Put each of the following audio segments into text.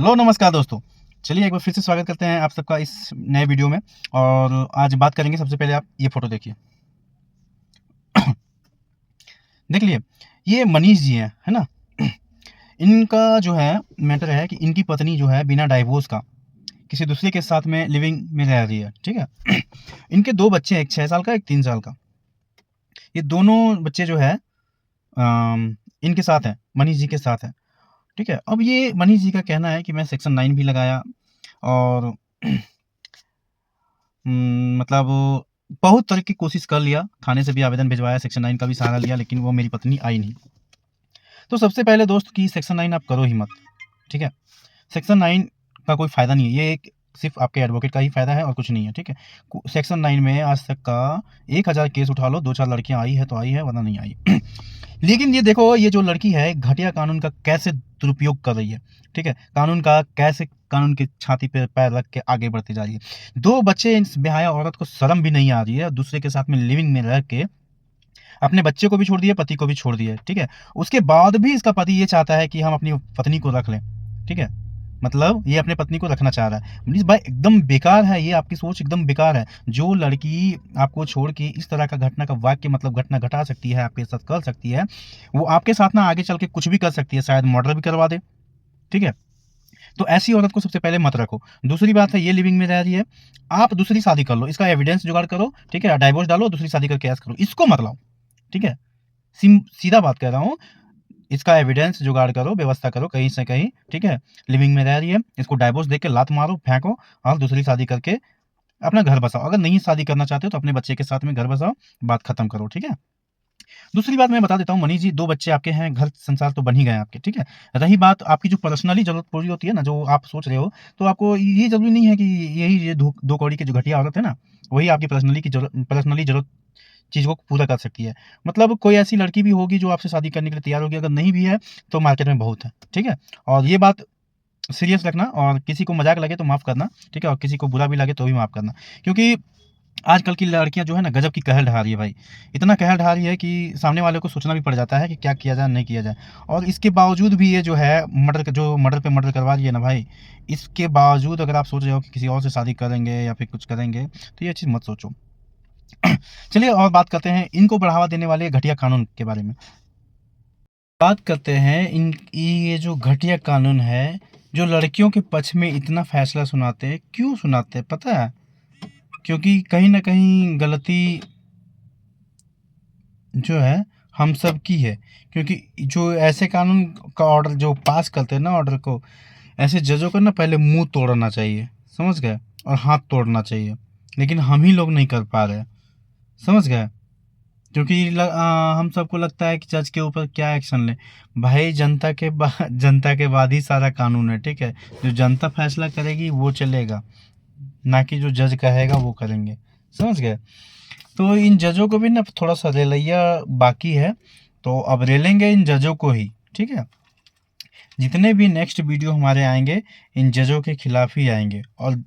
Hello नमस्कार दोस्तों। चलिए एक बार फिर से स्वागत करते हैं आप सबका इस नए वीडियो में। और आज बात करेंगे, सबसे पहले आप ये फोटो देखिए। देख लिए, ये मनीष जी हैं, है ना। इनका जो है मैटर है कि इनकी पत्नी जो है बिना डाइवोर्स का किसी दूसरे के साथ में लिविंग में रह रही है, ठीक है। इनके दो बच्चे हैं, एक 6 साल का, एक 3 साल का। ये दोनों बच्चे जो है इनके साथ हैं, मनीष जी के साथ है, ठीक है। अब ये मनीष जी का कहना है कि मैं सेक्शन 9 भी लगाया और मतलब बहुत तरह की कोशिश कर लिया, थाने से भी आवेदन भिजवाया, सेक्शन 9 का भी सहारा लिया, लेकिन वो मेरी पत्नी आई नहीं। तो सबसे पहले दोस्त कि सेक्शन 9 आप करो ही मत, ठीक है। सेक्शन 9 का कोई फ़ायदा नहीं है, ये एक सिर्फ आपके एडवोकेट का ही फ़ायदा है और कुछ नहीं है, ठीक है। सेक्शन 9 में आज तक का 1000 केस उठा लो, 2-4 लड़कियां आई है तो आई है, वरना नहीं आई। लेकिन ये देखो, ये जो लड़की है घटिया कानून का कैसे दुरुपयोग कर रही है, ठीक है। कानून का कैसे, कानून की छाती पे पैर रख के आगे बढ़ती जा रही है। 2 बच्चे, इस बेहया औरत को शर्म भी नहीं आ रही है, दूसरे के साथ में लिविंग में रह के अपने बच्चे को भी छोड़ दिए, पति को भी छोड़ दिए, ठीक है। उसके बाद भी इसका पति ये चाहता है कि हम अपनी पत्नी को रख लें, ठीक है। मतलब ये अपने पत्नी को रखना चाह रहा है। मनीष भाई एकदम बेकार है, ये आपकी सोच एकदम बेकार है। जो लड़की आपको छोड़ के इस तरह का घटना का वाक्य, मतलब घटना घटा सकती है, आपके साथ कर सकती है, वो आपके साथ ना आगे चल के कुछ भी कर सकती है, शायद मर्डर भी करवा दे, ठीक है। तो ऐसी औरत को सबसे पहले मत रखो। दूसरी बात है, ये लिविंग में रह रही है, आप दूसरी शादी कर लो, इसका एविडेंस जुगाड़ करो, ठीक है। डाइवोर्स डालो, दूसरी शादी करके ऐश करो, इसको मत लाओ, ठीक है। सीधा बात कह रहा हूँ, इसका एविडेंस जुगाड़ करो, व्यवस्था करो कहीं से कहीं, ठीक है। लिविंग में रह रही है, इसको डाइवोर्स देके लात मारो, फेंको और दूसरी शादी करके अपना घर बसाओ। अगर नहीं शादी करना चाहते हो तो अपने बच्चे के साथ में घर बसाओ, बात खत्म करो, ठीक है। दूसरी बात मैं बता देता हूँ मनीष जी, 2 बच्चे आपके हैं, घर संसार तो बन ही गए आपके, ठीक है। रही बात आपकी जो पर्सनली जरूरत पूरी होती है ना, जो आप सोच रहे हो, तो आपको ये जरूरी नहीं है कि यही ये 2 कौड़ी की जो घटिया औरत है ना, वही आपकी पर्सनली जरूरत चीज़ों को पूरा कर सकती है। मतलब कोई ऐसी लड़की भी होगी जो आपसे शादी करने के लिए तैयार होगी, अगर नहीं भी है तो मार्केट में बहुत है, ठीक है। और ये बात सीरियस रखना, और किसी को मजाक लगे तो माफ़ करना, ठीक है, और किसी को बुरा भी लगे तो भी माफ़ करना। क्योंकि आजकल की लड़कियां जो है ना, गजब की कहर ढा रही है भाई। इतना कहर ढा रही है कि सामने वाले को सोचना भी पड़ जाता है कि क्या किया जाए, नहीं किया जाए। और इसके बावजूद भी ये जो है मर्डर पे मर्डर करवा रही है ना भाई, इसके बावजूद अगर आप सोच रहे हो कि किसी और से शादी करेंगे या फिर कुछ करेंगे, तो ये चीज़ मत सोचो। चलिए और बात करते हैं इनको बढ़ावा देने वाले घटिया कानून के बारे में। बात करते हैं ये जो घटिया कानून है, जो लड़कियों के पक्ष में इतना फैसला सुनाते हैं, क्यों सुनाते हैं पता है? क्योंकि कहीं ना कहीं गलती जो है हम सब की है। क्योंकि जो ऐसे कानून का ऑर्डर जो पास करते हैं ना, ऑर्डर को, ऐसे जजों को ना पहले मुंह तोड़ना चाहिए, समझ गए, और हाथ तोड़ना चाहिए। लेकिन हम ही लोग नहीं कर पा रहे, समझ गए। क्योंकि हम सबको लगता है कि जज के ऊपर क्या एक्शन ले। भाई जनता के बाद जनता के बाद ही सारा कानून है, ठीक है। जो जनता फैसला करेगी वो चलेगा, ना कि जो जज कहेगा वो करेंगे, समझ गए। तो इन जजों को भी ना थोड़ा सा रेलैया बाकी है, तो अब रेलेंगे इन जजों को ही, ठीक है। जितने भी नेक्स्ट वीडियो हमारे आएंगे, इन जजों के खिलाफ ही आएंगे, और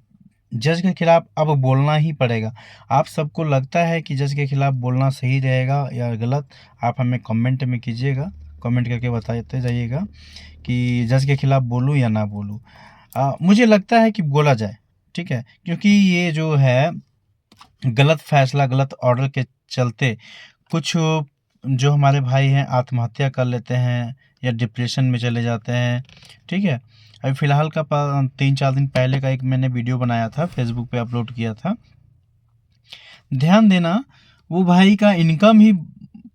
जज के खिलाफ अब बोलना ही पड़ेगा। आप सबको लगता है कि जज के खिलाफ बोलना सही रहेगा या गलत, आप हमें कमेंट में कीजिएगा, कमेंट करके बताते जाइएगा कि जज के खिलाफ बोलूँ या ना बोलूँ। मुझे लगता है कि बोला जाए, ठीक है। क्योंकि ये जो है गलत फैसला, गलत ऑर्डर के चलते कुछ जो हमारे भाई हैं आत्महत्या कर लेते हैं या डिप्रेशन में चले जाते हैं, ठीक है। अभी फ़िलहाल का 3-4 दिन पहले का एक मैंने वीडियो बनाया था, फेसबुक पे अपलोड किया था। ध्यान देना, वो भाई का इनकम ही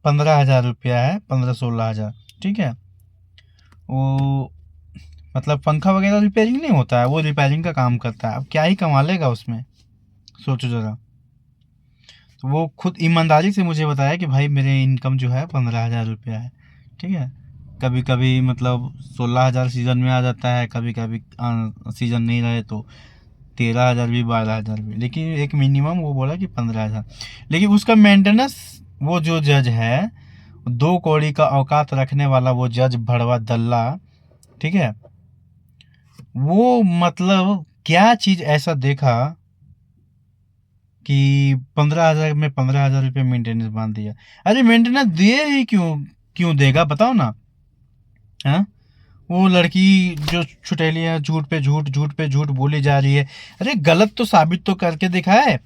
15,000 रुपया है, 15-16,000, ठीक है। वो मतलब पंखा वगैरह रिपेयरिंग नहीं होता है, वो रिपेयरिंग का काम करता है। अब क्या ही कमा लेगा उसमें, सोचो ज़रा। तो वो खुद ईमानदारी से मुझे बताया कि भाई मेरे इनकम जो है 15,000 रुपया है, ठीक है। कभी कभी मतलब 16,000 सीज़न में आ जाता है, कभी कभी सीज़न नहीं रहे तो 13,000 भी, 12,000 भी, लेकिन एक मिनिमम वो बोला कि 15,000। लेकिन उसका मेंटेनेंस, वो जो जज है, 2 कौड़ी का औकात रखने वाला वो जज भड़वा दल्ला, ठीक है, वो मतलब क्या चीज़ ऐसा देखा कि 15,000 में 15,000 रुपये मेंटेनेंस बांध दिया। अरे मेंटेनेंस दे ही क्यों, क्यों देगा बताओ ना, हाँ। वो लड़की जो छुटेली है, झूठ पे झूठ, झूठ पे झूठ बोली जा रही है। अरे गलत तो साबित तो करके दिखाए,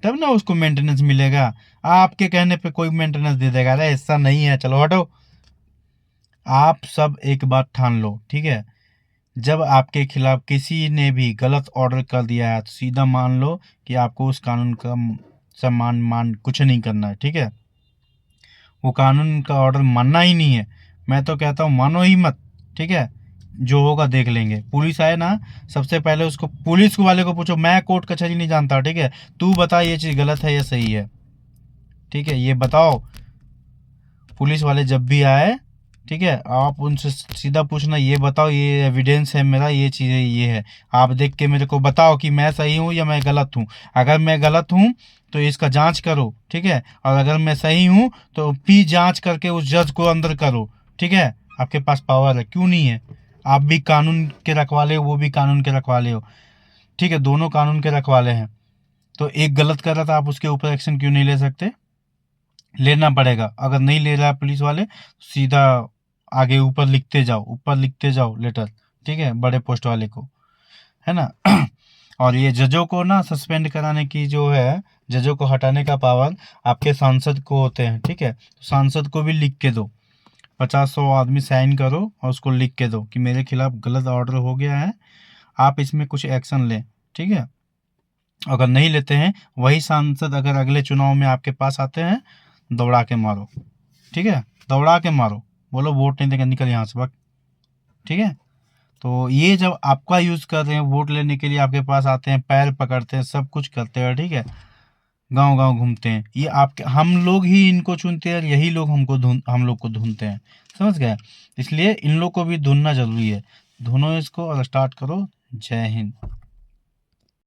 तब ना उसको मेंटेनेंस मिलेगा। आपके कहने पे कोई मेंटेनेंस दे देगा? अरे ऐसा नहीं है, चलो हटो। आप सब एक बात ठान लो, ठीक है, जब आपके खिलाफ किसी ने भी गलत ऑर्डर कर दिया है तो सीधा मान लो कि आपको उस कानून का सम्मान मान कुछ नहीं करना है, ठीक है। वो कानून का ऑर्डर मानना ही नहीं है। मैं तो कहता हूँ मानो ही मत, ठीक है। जो होगा देख लेंगे। पुलिस आए ना, सबसे पहले उसको, पुलिस वाले को पूछो, मैं कोर्ट कचहरी नहीं जानता, ठीक है, तू बता ये चीज़ गलत है या सही है, ठीक है, ये बताओ। पुलिस वाले जब भी आए, ठीक है, आप उनसे सीधा पूछना, ये बताओ ये एविडेंस है मेरा, ये चीज़ें ये है, आप देख के मेरे को बताओ कि मैं सही हूँ या मैं गलत हूँ। अगर मैं गलत हूँ तो इसका जांच करो, ठीक है, और अगर मैं सही हूँ तो भी जांच करके उस जज को अंदर करो, ठीक है। आपके पास पावर है, क्यों नहीं है? आप भी कानून के रखवाले हो, वो भी कानून के रखवाले हो, ठीक है, दोनों कानून के रखवाले हैं। तो एक गलत कर रहा था, आप उसके ऊपर एक्शन क्यों नहीं ले सकते? लेना पड़ेगा। अगर नहीं ले रहा है पुलिस वाले, सीधा आगे ऊपर लिखते जाओ, ऊपर लिखते जाओ लेटर, ठीक है, बड़े पोस्ट वाले को, है ना। और ये जजों को ना सस्पेंड कराने की जो है, जजों को हटाने का पावर आपके सांसद को होते हैं, ठीक है। तो सांसद को भी लिख के दो, 50-100 आदमी साइन करो और उसको लिख के दो कि मेरे खिलाफ गलत ऑर्डर हो गया है, आप इसमें कुछ एक्शन लें, ठीक है। अगर नहीं लेते हैं, वही सांसद अगर अगले चुनाव में आपके पास आते हैं, दौड़ा के मारो, ठीक है, दौड़ा के मारो, बोलो वोट नहीं देगा, निकल यहाँ से, वक्त, ठीक है। तो ये जब आपका यूज़ कर रहे हैं, वोट लेने के लिए आपके पास आते हैं, पैर पकड़ते हैं, सब कुछ करते हैं, ठीक है, गांव गांव घूमते हैं, ये आपके, हम लोग ही इनको चुनते हैं, यही लोग हम लोग को ढूंढते हैं, समझ गए। इसलिए इन लोग को भी ढूंढना जरूरी है। ढूंढो इसको और स्टार्ट करो। जय हिंद।